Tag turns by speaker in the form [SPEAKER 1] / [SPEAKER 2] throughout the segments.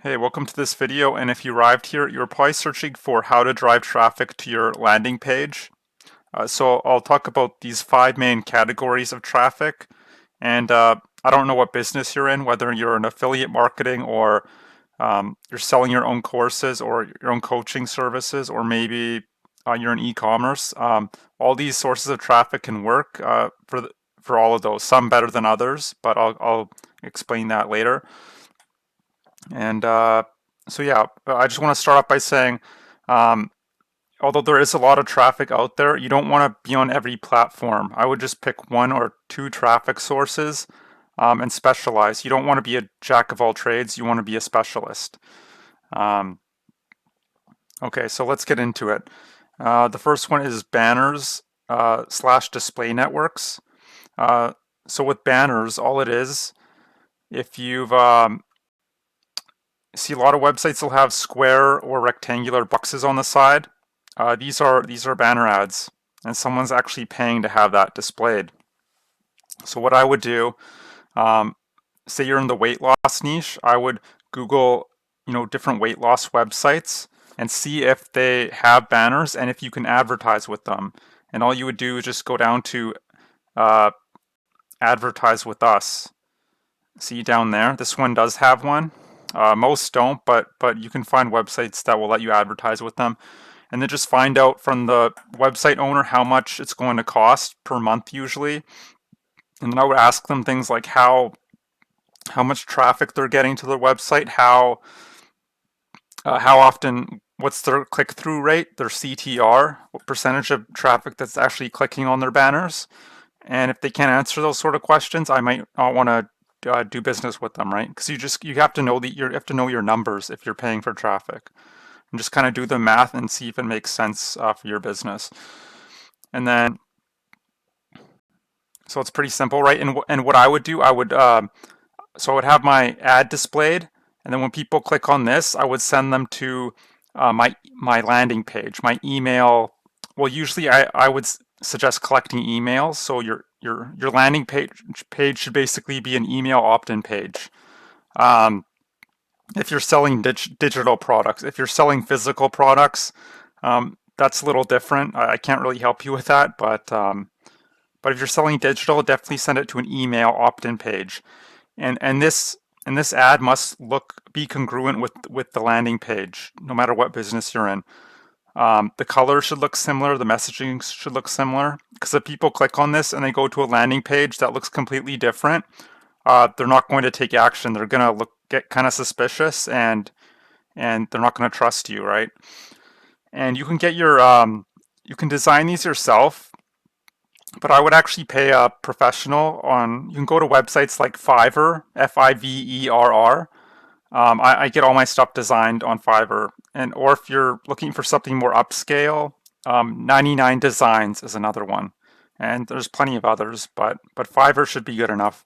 [SPEAKER 1] Hey, welcome to this video, and if you arrived here, you're probably searching for how to drive traffic to your landing page. So I'll talk about these 5 main categories of traffic, and I don't know what business you're in, whether you're in affiliate marketing or you're selling your own courses or your own coaching services, or maybe you're in e-commerce. All these sources of traffic can work for all of those, some better than others, but I'll explain that later. And so yeah, I just want to start off by saying, um, although there is a lot of traffic out there, you don't want to be on every platform. I would just pick 1 or 2 traffic sources and specialize. You don't want to be a jack of all trades. You want to be a specialist. Um, okay, so let's get into it. The first one is banners slash display networks. So with banners, all it is, if you've see a lot of websites will have square or rectangular boxes on the side. These are banner ads, and someone's actually paying to have that displayed. So what I would do, say you're in the weight loss niche, I would Google, different weight loss websites and see if they have banners and if you can advertise with them. And all you would do is just go down to advertise with us. See down there, this one does have one. Most don't, but you can find websites that will let you advertise with them, and then just find out from the website owner how much it's going to cost per month usually. And then I would ask them things like how much traffic they're getting to their website, how often, what's their click-through rate, their CTR, what percentage of traffic that's actually clicking on their banners. And if they can't answer those sort of questions, I might not want to do business with them, right? Because you have to know you have to know your numbers if you're paying for traffic, and just kind of do the math and see if it makes sense for your business. And then, so it's pretty simple, right? And what I would do, I would have my ad displayed, and then when people click on this, I would send them to my landing page, my email. Well, usually I would suggest collecting emails, so your landing page should basically be an email opt-in page. If you're selling digital products, if you're selling physical products, that's a little different. I can't really help you with that, but if you're selling digital, definitely send it to an email opt-in page, and this ad must be congruent with the landing page, no matter what business you're in. The color should look similar, the messaging should look similar, because if people click on this and they go to a landing page that looks completely different, they're not going to take action. They're going to get kind of suspicious, and they're not going to trust you, right? And you can get you can design these yourself, but I would actually pay a professional you can go to websites like Fiverr, Fiverr. I get all my stuff designed on Fiverr, or if you're looking for something more upscale, 99 Designs is another one, and there's plenty of others, but Fiverr should be good enough.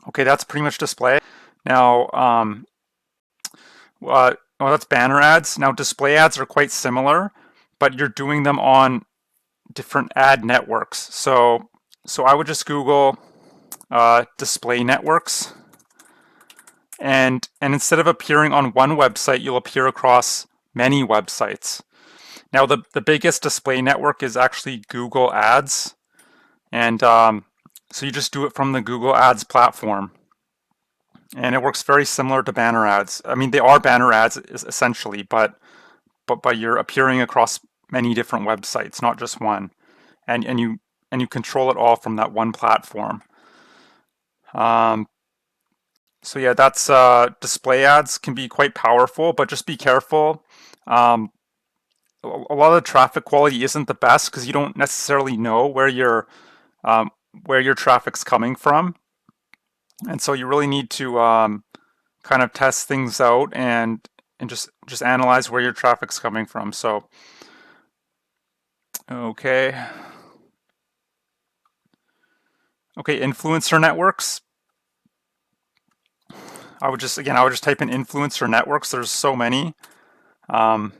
[SPEAKER 1] Okay, that's pretty much display. Now, well, that's banner ads. Now, display ads are quite similar, but you're doing them on different ad networks. So I would just Google display networks. And instead of appearing on one website, you'll appear across many websites. Now, the biggest display network is actually Google Ads, and so you just do it from the Google Ads platform, and it works very similar to banner ads. I mean, they are banner ads essentially, but you're appearing across many different websites, not just one, and you control it all from that one platform. So yeah, that's display ads can be quite powerful, but just be careful. A lot of the traffic quality isn't the best because you don't necessarily know where your traffic's coming from, and so you really need to kind of test things out and just analyze where your traffic's coming from. So okay, influencer networks. I would just type in influencer networks. There's so many, and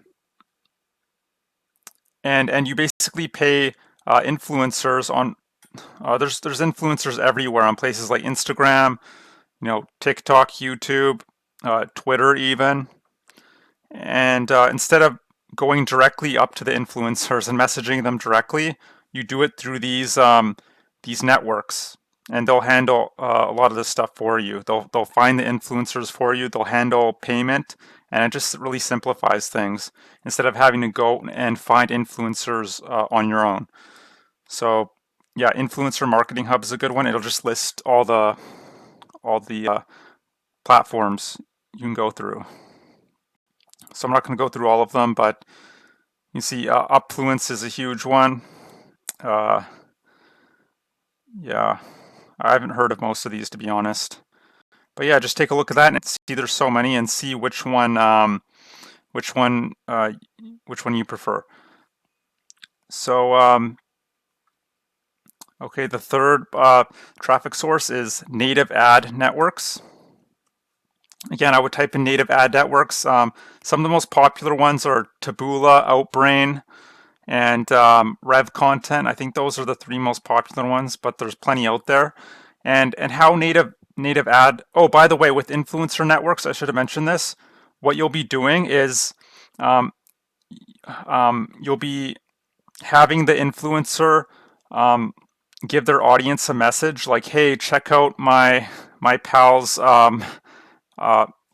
[SPEAKER 1] you basically pay influencers on. There's influencers everywhere on places like Instagram, TikTok, YouTube, Twitter even. And instead of going directly up to the influencers and messaging them directly, you do it through these networks, and they'll handle a lot of this stuff for you. They'll find the influencers for you. They'll handle payment, and it just really simplifies things instead of having to go and find influencers on your own. So yeah, Influencer Marketing Hub is a good one. It'll just list all the platforms you can go through. So I'm not going to go through all of them, but you see Upfluence is a huge one. Uh, yeah, I haven't heard of most of these, to be honest. But yeah, just take a look at that and see there's so many, and see which one which one you prefer. So okay, the third traffic source is native ad networks. Again, I would type in native ad networks. Some of the most popular ones are Taboola, Outbrain, and Rev Content. I think those are the three most popular ones, but there's plenty out there. And how native ad. Oh, by the way, with influencer networks, I should have mentioned this. What you'll be doing is um, you'll be having the influencer give their audience a message like, "Hey, check out my pal's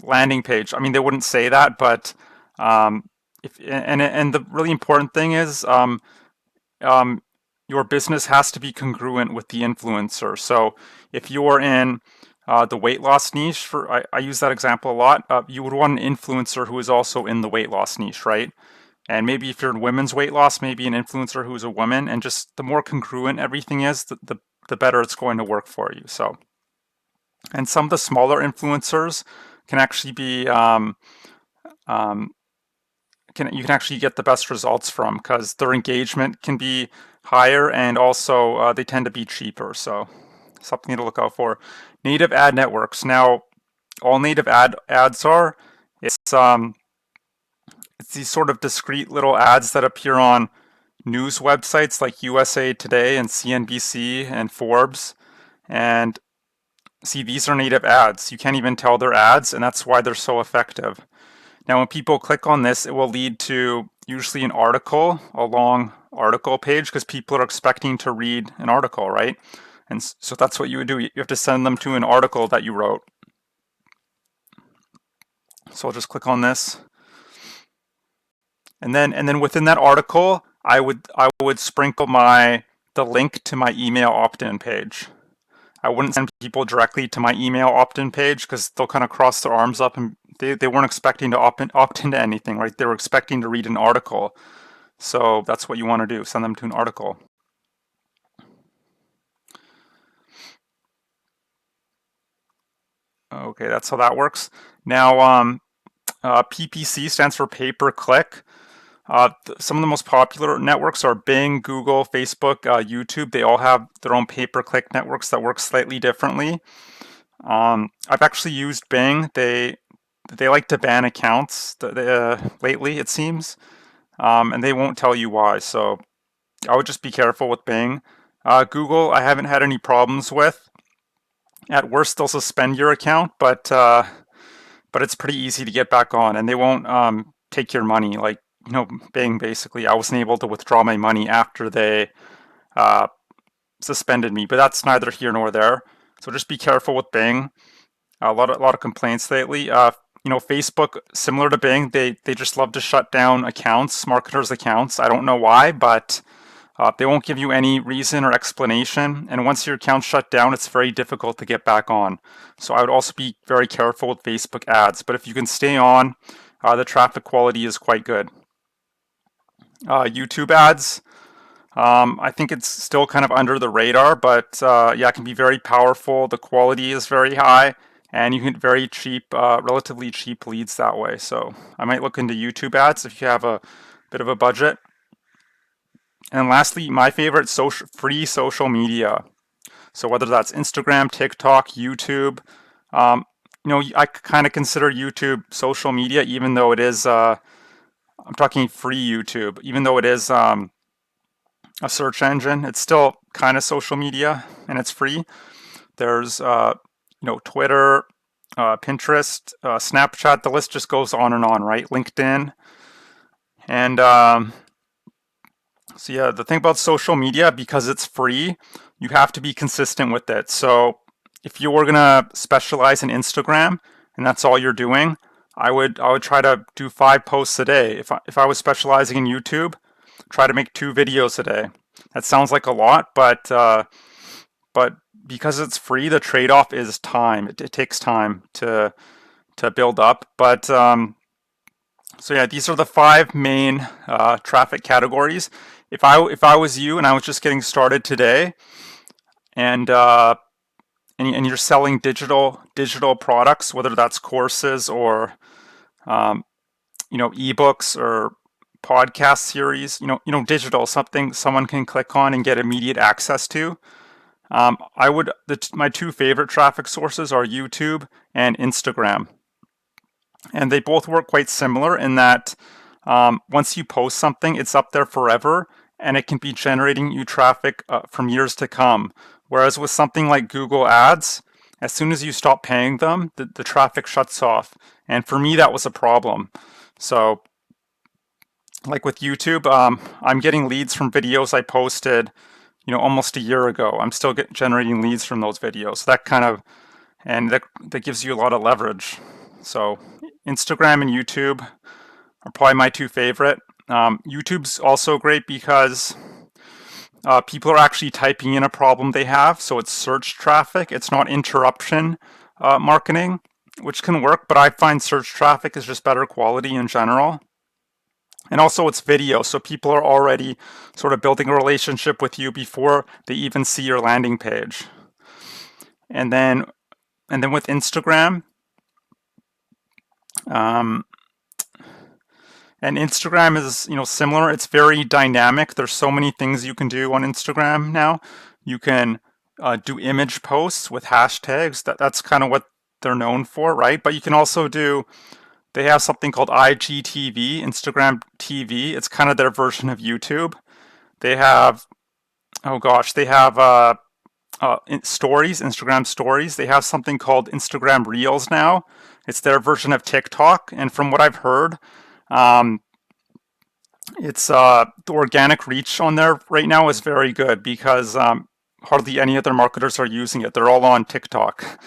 [SPEAKER 1] landing page." I mean, they wouldn't say that, but and the really important thing is your business has to be congruent with the influencer. So if you're in the weight loss niche, I use that example a lot, you would want an influencer who is also in the weight loss niche, right? And maybe if you're in women's weight loss, maybe an influencer who is a woman, and just the more congruent everything is, the better it's going to work for you. So, and some of the smaller influencers can actually be you can actually get the best results from, because their engagement can be higher, and also they tend to be cheaper. So something to look out for. Native ad networks. Now, all native ads are it's these sort of discrete little ads that appear on news websites like USA Today and CNBC and Forbes. And see, these are native ads. You can't even tell they're ads, and that's why they're so effective. Now, when people click on this, it will lead to usually an article, a long article page, because people are expecting to read an article, right? And so that's what you would do. You have to send them to an article that you wrote. So I'll just click on this. And then within that article, I would sprinkle the link to my email opt-in page. I wouldn't send people directly to my email opt-in page, because they'll kind of cross their arms up, and they weren't expecting to opt into anything, right? They were expecting to read an article. So that's what you want to do, send them to an article. Okay, that's how that works. Now, PPC stands for pay-per-click. Some of the most popular networks are Bing, Google, Facebook, YouTube. They all have their own pay-per-click networks that work slightly differently. I've actually used Bing. They like to ban accounts lately, it seems, and they won't tell you why. So I would just be careful with Bing. Google, I haven't had any problems with. At worst, they'll suspend your account, but it's pretty easy to get back on, and they won't take your money. Like, Bing, basically, I wasn't able to withdraw my money after they suspended me, but that's neither here nor there. So just be careful with Bing. A lot of complaints lately. Facebook, similar to Bing, they just love to shut down accounts, marketers' accounts. I don't know why, but they won't give you any reason or explanation. And once your account's shut down, it's very difficult to get back on. So I would also be very careful with Facebook ads. But if you can stay on, the traffic quality is quite good. YouTube ads, I think it's still kind of under the radar, but yeah, it can be very powerful. The quality is very high, and you can get very cheap, relatively cheap leads that way. So I might look into YouTube ads if you have a bit of a budget. And lastly, my favorite, free social media. So whether that's Instagram, TikTok, YouTube, I kind of consider YouTube social media, even though it is, I'm talking free YouTube, even though it is a search engine, it's still kind of social media, and it's free. There's, Twitter, Pinterest, Snapchat, the list just goes on and on, right? LinkedIn. And so yeah, the thing about social media, because it's free, you have to be consistent with it. So if you were gonna specialize in Instagram and that's all you're doing, I would try to do 5 posts a day. If I was specializing in YouTube, try to make 2 videos a day. That sounds like a lot, but because it's free, the trade-off is time. It takes time to build up. But so yeah, these are the 5 main traffic categories. If I was you and I was just getting started today, and and you're selling digital products, whether that's courses or ebooks or podcast series, digital, something someone can click on and get immediate access to. My 2 favorite traffic sources are YouTube and Instagram. And they both work quite similar in that once you post something, it's up there forever and it can be generating you traffic from years to come. Whereas with something like Google Ads, as soon as you stop paying them, the traffic shuts off. And for me, that was a problem. So, like with YouTube, I'm getting leads from videos I posted, almost a year ago. I'm still generating leads from those videos. That gives you a lot of leverage. So, Instagram and YouTube are probably my 2 favorite. YouTube's also great because people are actually typing in a problem they have, so it's search traffic. It's not interruption marketing, which can work, but I find search traffic is just better quality in general. And also it's video, so people are already sort of building a relationship with you before they even see your landing page. And then with Instagram, and Instagram is, similar. It's very dynamic. There's so many things you can do on Instagram now. You can do image posts with hashtags. That's kind of what they're known for, right? But you can also they have something called IGTV, Instagram TV. It's kind of their version of YouTube. They have, stories, Instagram stories. They have something called Instagram Reels now. It's their version of TikTok. And from what I've heard, it's the organic reach on there right now is very good because hardly any other marketers are using it. They're all on TikTok.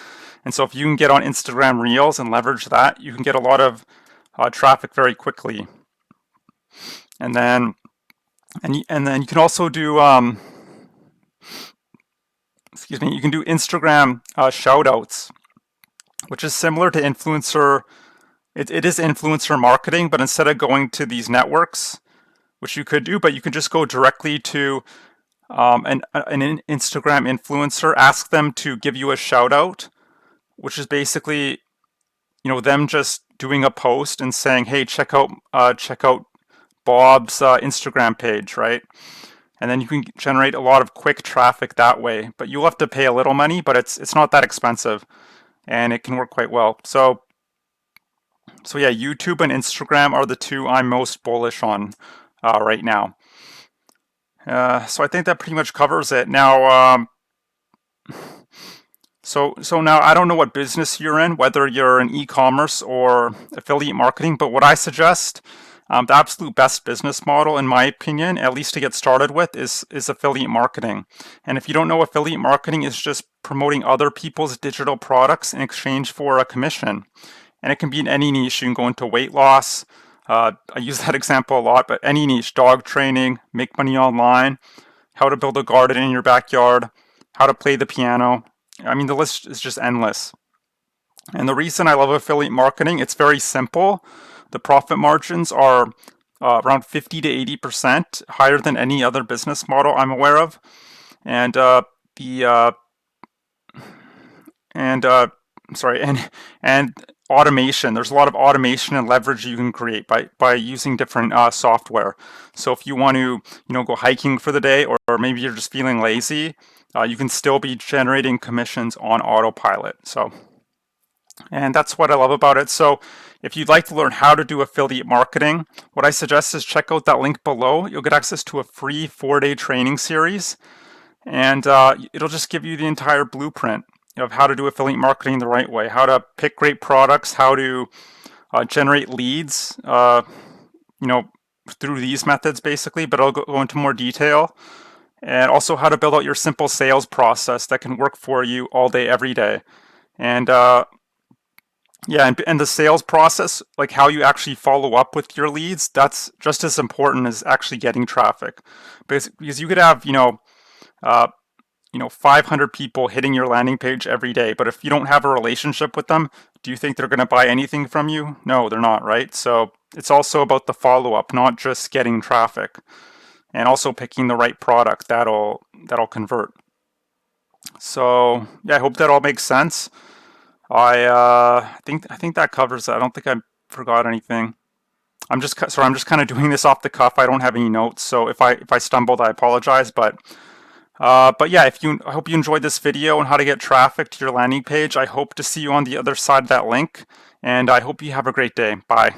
[SPEAKER 1] And so if you can get on Instagram Reels and leverage that, you can get a lot of traffic very quickly. And then you can also do you can do Instagram shoutouts, which is similar to influencer. It is influencer marketing, but instead of going to these networks, which you could do, but you can just go directly to an Instagram influencer, ask them to give you a shout out, which is basically, them just doing a post and saying, hey, check out Bob's Instagram page, right? And then you can generate a lot of quick traffic that way, but you'll have to pay a little money, but it's not that expensive, and it can work quite well. So yeah, YouTube and Instagram are the 2 I'm most bullish on right now. So I think that pretty much covers it. Now, so now I don't know what business you're in, whether you're in e-commerce or affiliate marketing, but what I suggest, the absolute best business model, in my opinion, at least to get started with, is affiliate marketing. And if you don't know, affiliate marketing is just promoting other people's digital products in exchange for a commission. And it can be in any niche. You can go into weight loss. I use that example a lot, but any niche: dog training, make money online, how to build a garden in your backyard, how to play the piano. I mean, the list is just endless. And the reason I love affiliate marketing, it's very simple. The profit margins are around 50 to 80% higher than any other business model I'm aware of. And and automation. There's a lot of automation and leverage you can create by using different software. So if you want to, go hiking for the day, or maybe you're just feeling lazy, you can still be generating commissions on autopilot. And that's what I love about it. So if you'd like to learn how to do affiliate marketing, what I suggest is check out that link below. You'll get access to a free 4-day training series, and it'll just give you the entire blueprint. of how to do affiliate marketing the right way, how to pick great products, how to generate leads, you know, through these methods basically, but I'll go into more detail. And also how to build out your simple sales process that can work for you all day, every day. And yeah, and the sales process, like how you actually follow up with your leads, that's just as important as actually getting traffic. Because you could have, uh, 500 people hitting your landing page every day, but if you don't have a relationship with them, do you think they're going to buy anything from you? No, they're not, right? So it's also about the follow up, not just getting traffic, and also picking the right product that'll convert. So yeah, I hope that all makes sense. I think that covers it. I don't think I forgot anything. I'm just kind of doing this off the cuff. I don't have any notes, so if I stumbled, I apologize. But yeah, I hope you enjoyed this video on how to get traffic to your landing page. I hope to see you on the other side of that link, and I hope you have a great day. Bye.